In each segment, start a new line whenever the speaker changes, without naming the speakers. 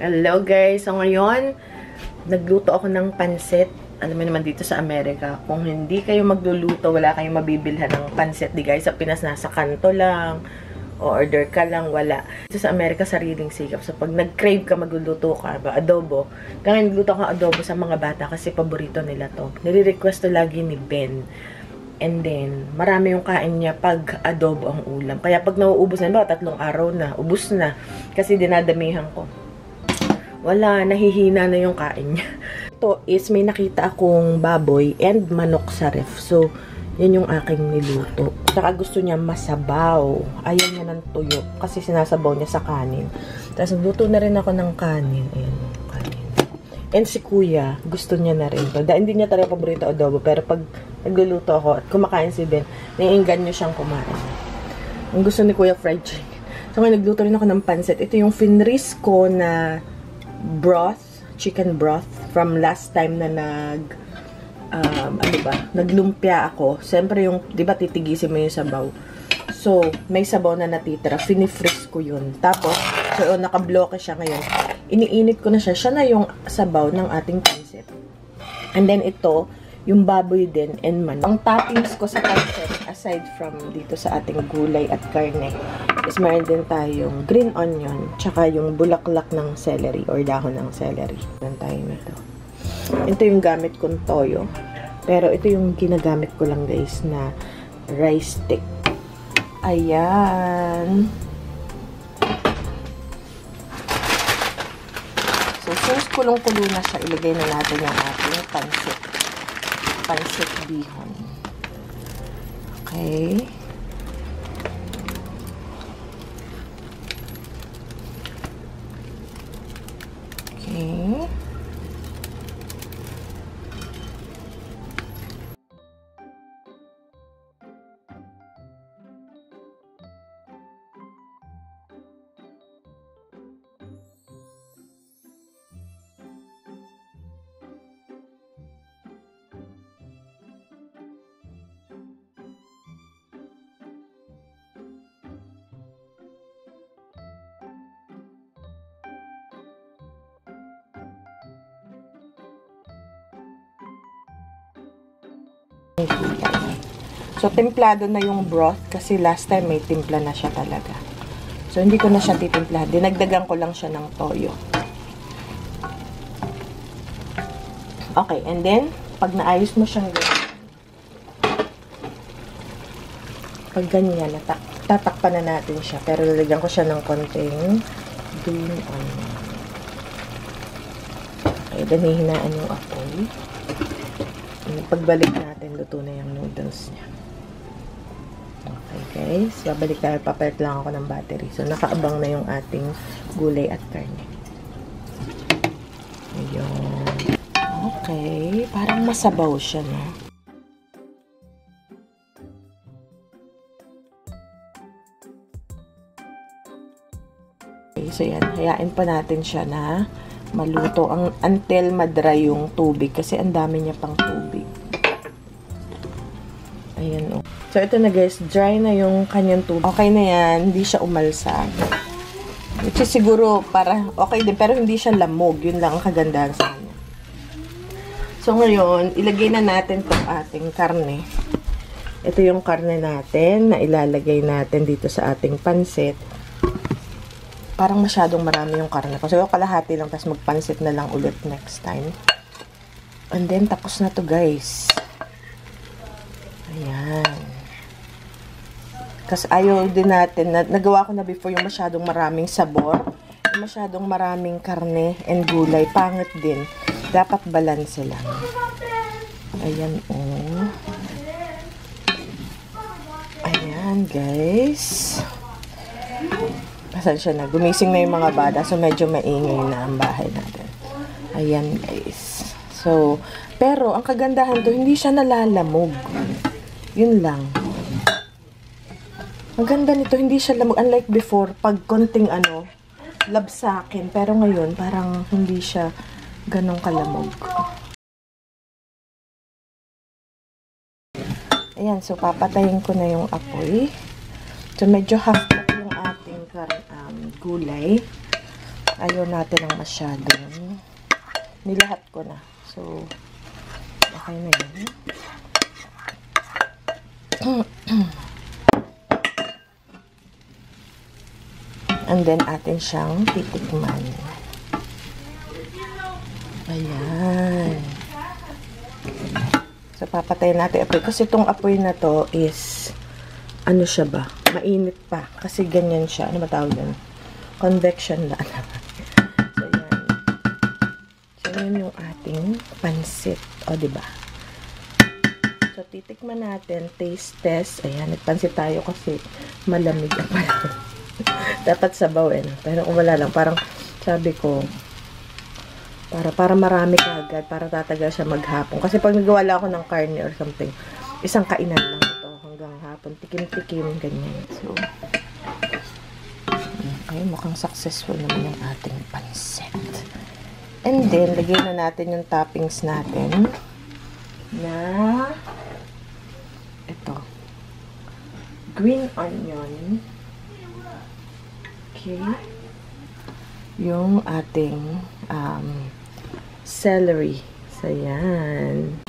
Hello guys! So ngayon, nagluto ako ng pansit. Alam mo naman dito sa Amerika, kung hindi kayo magluluto, wala kayong mabibilhan ng pansit. Di guys, sa Pinas nasa kanto lang, o order ka lang, wala. Dito sa Amerika, sariling sikap. So pag nag-crave ka, magluluto ka, ba, adobo. Kaya nagluto ako adobo sa mga bata kasi paborito nila to. Nire-request to lagi ni Ben. And then, marami yung kain niya pag adobo ang ulam. Kaya pag nauubos na, ba, 3 araw na, ubus na. Kasi dinadamihan ko. Wala, nahihina na yung kain niya. Ito is, may nakita akong baboy and manok sa ref. So, yan yung aking niluto. Saka gusto niya masabaw. Ayaw niya ng tuyo. Kasi sinasabaw niya sa kanin. Tapos, nagluto na rin ako ng kanin. Ayan, kanin. And si kuya, gusto niya na rin to. Hindi niya talaga paborito adobo. Pero pag nagluluto ako at kumakain si Ben, naiinggan niyo siyang kumain. Ang gusto ni kuya, fried chicken. So, ngayon, nagluto rin ako ng pansit. Ito yung finrisco na broth, chicken broth from last time na naglumpia ako. Siyempre yung, di ba, titigisin mo yung sabaw. So, may sabaw na natitira. Finifreeze ko yun. Tapos, so, nakabloke siya ngayon. Iniinit ko na siya. Siya na yung sabaw ng ating pansit. And then, ito, yung baboy din and manok. Ang toppings ko sa pansit, aside from dito sa ating gulay at karne, is meron din tayong green onion, tsaka yung bulaklak ng celery or dahon ng celery. Meron tayo nito. Ito yung gamit kong toyo. Pero ito yung ginagamit ko lang guys na rice stick. Ayan. So, since kulong-kulo na siya, ilagay na natin yung ating pansit. Pansit bihon. Okay. Okay. So, templado na yung broth kasi last time may timpla na siya talaga. So, hindi ko na siya titimpla. Dinagdagan ko lang siya ng toyo. Okay, and then, pag naayos mo siyang ganyan, pag ganyan, tatakpan na natin siya. Pero lalagyan ko siya ng konting green onion. Okay, danihinaan yung apoy. Pagbalik natin, luto na yung noodles niya. Okay guys, babalik tayo. Papalit lang ako ng battery. So, nakaabang na yung ating gulay at karne. Ayun. Okay, parang masabaw siya, no? Okay, so yan. Hayain pa natin siya na maluto until madry yung tubig kasi ang dami niya pang tubig. Ayan, oh. So, ito na guys, dry na yung kanyang tubig. Okay na yan, hindi siya umalsa. Which is siguro para okay din, pero hindi siya lamog. Yun lang ang kagandahan sa kanya. So, ngayon, ilagay na natin itong ating karne. Ito yung karne natin na ilalagay natin dito sa ating pansit. Parang masyadong marami yung karne. Kasi kalahati lang, tapos magpansit na lang ulit next time. And then, tapos na to guys. Ayan. Kasi ayaw din natin, nagawa ko na before yung masyadong maraming sabor, yung masyadong maraming karne and gulay, pangit din. Dapat balanse lang. Ayan, oh. Ayan, guys. Pasensya na. Gumising na yung mga bata, so medyo maingay na ang bahay natin. Ayan, guys. So, pero, ang kagandahan to, hindi siya nalalamog. Yun lang. Ang ganda nito, hindi siya lamog. Unlike before, pag konting labsakin. Pero ngayon, parang hindi siya ganong kalamog. Ayan, so papatayin ko na yung apoy. So medyo half cook yung ating gulay. Ayaw natin ng masyadong nilahat ko na. So, okay na yun. And then, atin siyang titikman. Ayan. So, papatayin natin apoy. Kasi itong apoy na to is, ano siya ba? Mainit pa. Kasi ganyan siya. Ano matawag yan? Convection na. So, yan. So, yun yung ating pansit. O, diba? So, titikman natin. Taste test. Ayan, nagpansit tayo kasi malamig ang panahon. Dapat sabaw, eh. Pero kung wala lang, parang sabi ko, para marami ka agad, para tatagal siya maghapon. Kasi pag nagawa lang ako ng karne or something, isang kainan lang ito hanggang hapon. Tikim-tikim, ganyan. So, okay, mukhang successful naman yung ating pansit. And then, lagyan na natin yung toppings natin na ito. Green onion. Okay. Yung ating celery. So, yan.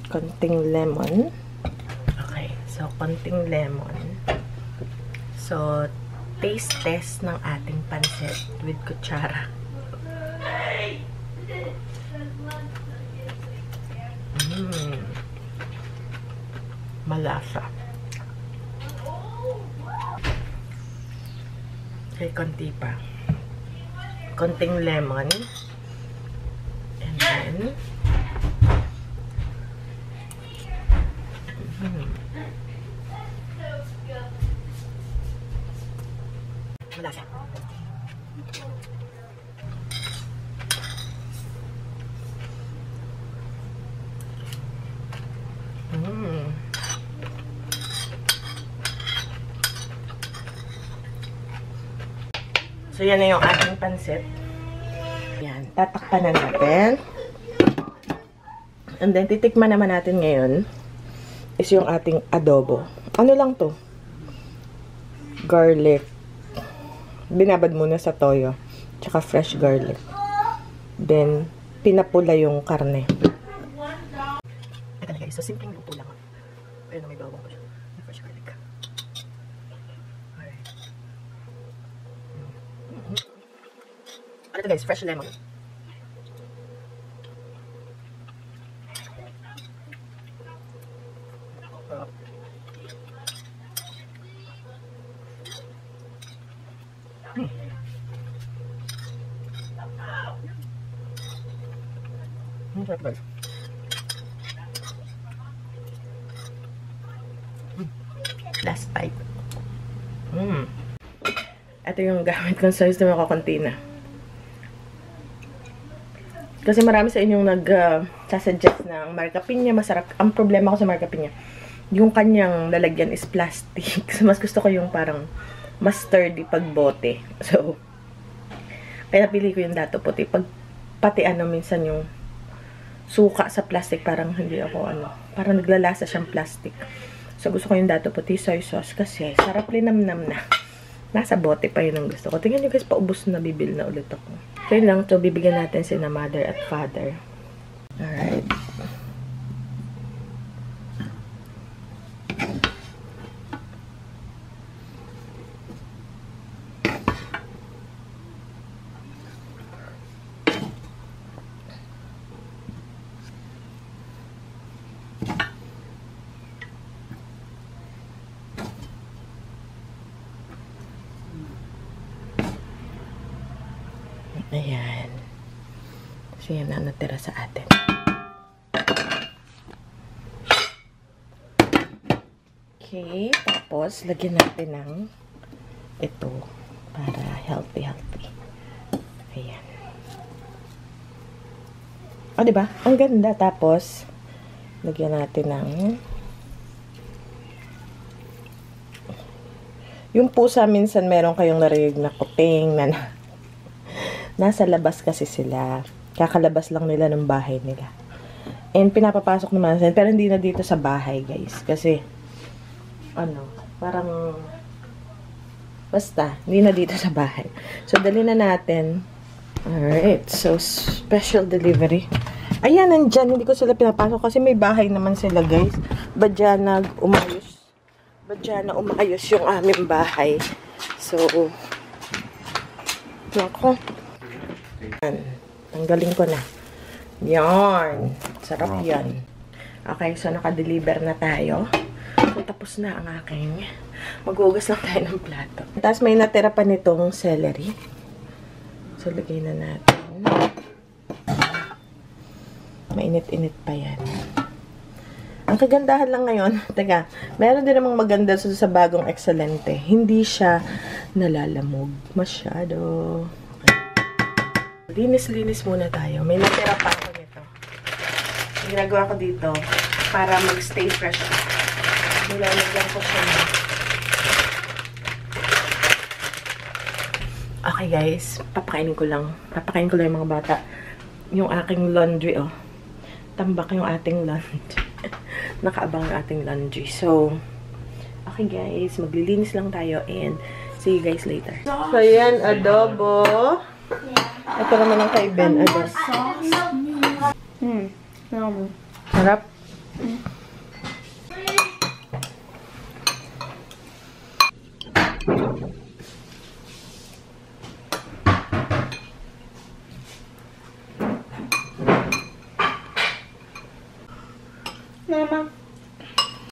Konting lemon. Okay. So, konting lemon. So, taste test ng ating pansit with kutsara. Malasa. Okay, konti pa. Konting lemon. And then, malasa. So, yan na yung ating pansit. Yan. Tatakpan na natin. And then, titikman naman natin ngayon is yung ating adobo. Ano lang to? Garlic. Binabad muna sa toyo. Tsaka fresh garlic. Then, pinapula yung karne. Ito na guys. So, simpleng luto lang. Ayun na, may bawang ko siya. May fresh garlic. Alright. Ano ito guys? Fresh lemon. Sarap guys. Last bite. Ito yung gamit kong size na makakunti na. Kasi marami sa inyong nag-suggest na ang marka pinya masarap. Ang problema ko sa marka pinya, yung kanyang lalagyan is plastic. So, mas gusto ko yung parang mas sturdy pag bote. So, kaya napili ko yung dato puti. Pati minsan yung suka sa plastic, parang hindi ako parang naglalasa siyang plastic. So, gusto ko yung dato puti soy sauce kasi sarap linamnam na. Nasa bote pa yun ang gusto ko. Tingnan nyo guys, paubos na, bibil na ulit ako. So, yun lang. So, bibigyan natin sina mother at father. Alright. Ayan. So, yan ang natira sa atin. Okay. Tapos, lagyan natin ng ito para healthy. Ayan. O, diba? Ang ganda. Tapos, lagyan natin ng yung pusa, minsan meron kayong narinig na kuting na nasa labas kasi sila. Kakalabas lang nila ng bahay nila. And pinapapasok naman sila. Pero hindi na dito sa bahay, guys. Kasi, parang, basta, hindi na dito sa bahay. So, dali na natin. Alright. So, special delivery. Ayan, nandyan. Hindi ko sila pinapasok kasi may bahay naman sila, guys. Badya na umayos yung aming bahay. So, nako. Tanggalin ko na. Yan. Sarap yan. Okay, so naka-deliver na tayo. So, tapos na ang aking. Maghugas lang tayo ng plato. Tapos may natira pa nitong celery. So, lagay na natin. Mainit-init pa yan. Ang kagandahan lang ngayon, teka, meron din namang maganda sa bagong Excelente. Hindi siya nalalamog masyado. Linis-linis muna tayo. May natira pa ako nito. Ginagawa ko dito para mag-stay fresh. Nilalagyan ko siya na. Okay guys, papakainin ko lang yung mga bata. Yung aking laundry, oh. Tambak yung ating laundry. Nakaabang ang ating laundry. So, okay guys, maglilinis lang tayo and see you guys later. So, yan, adobo. Ito naman ang kay Ben. Sarap.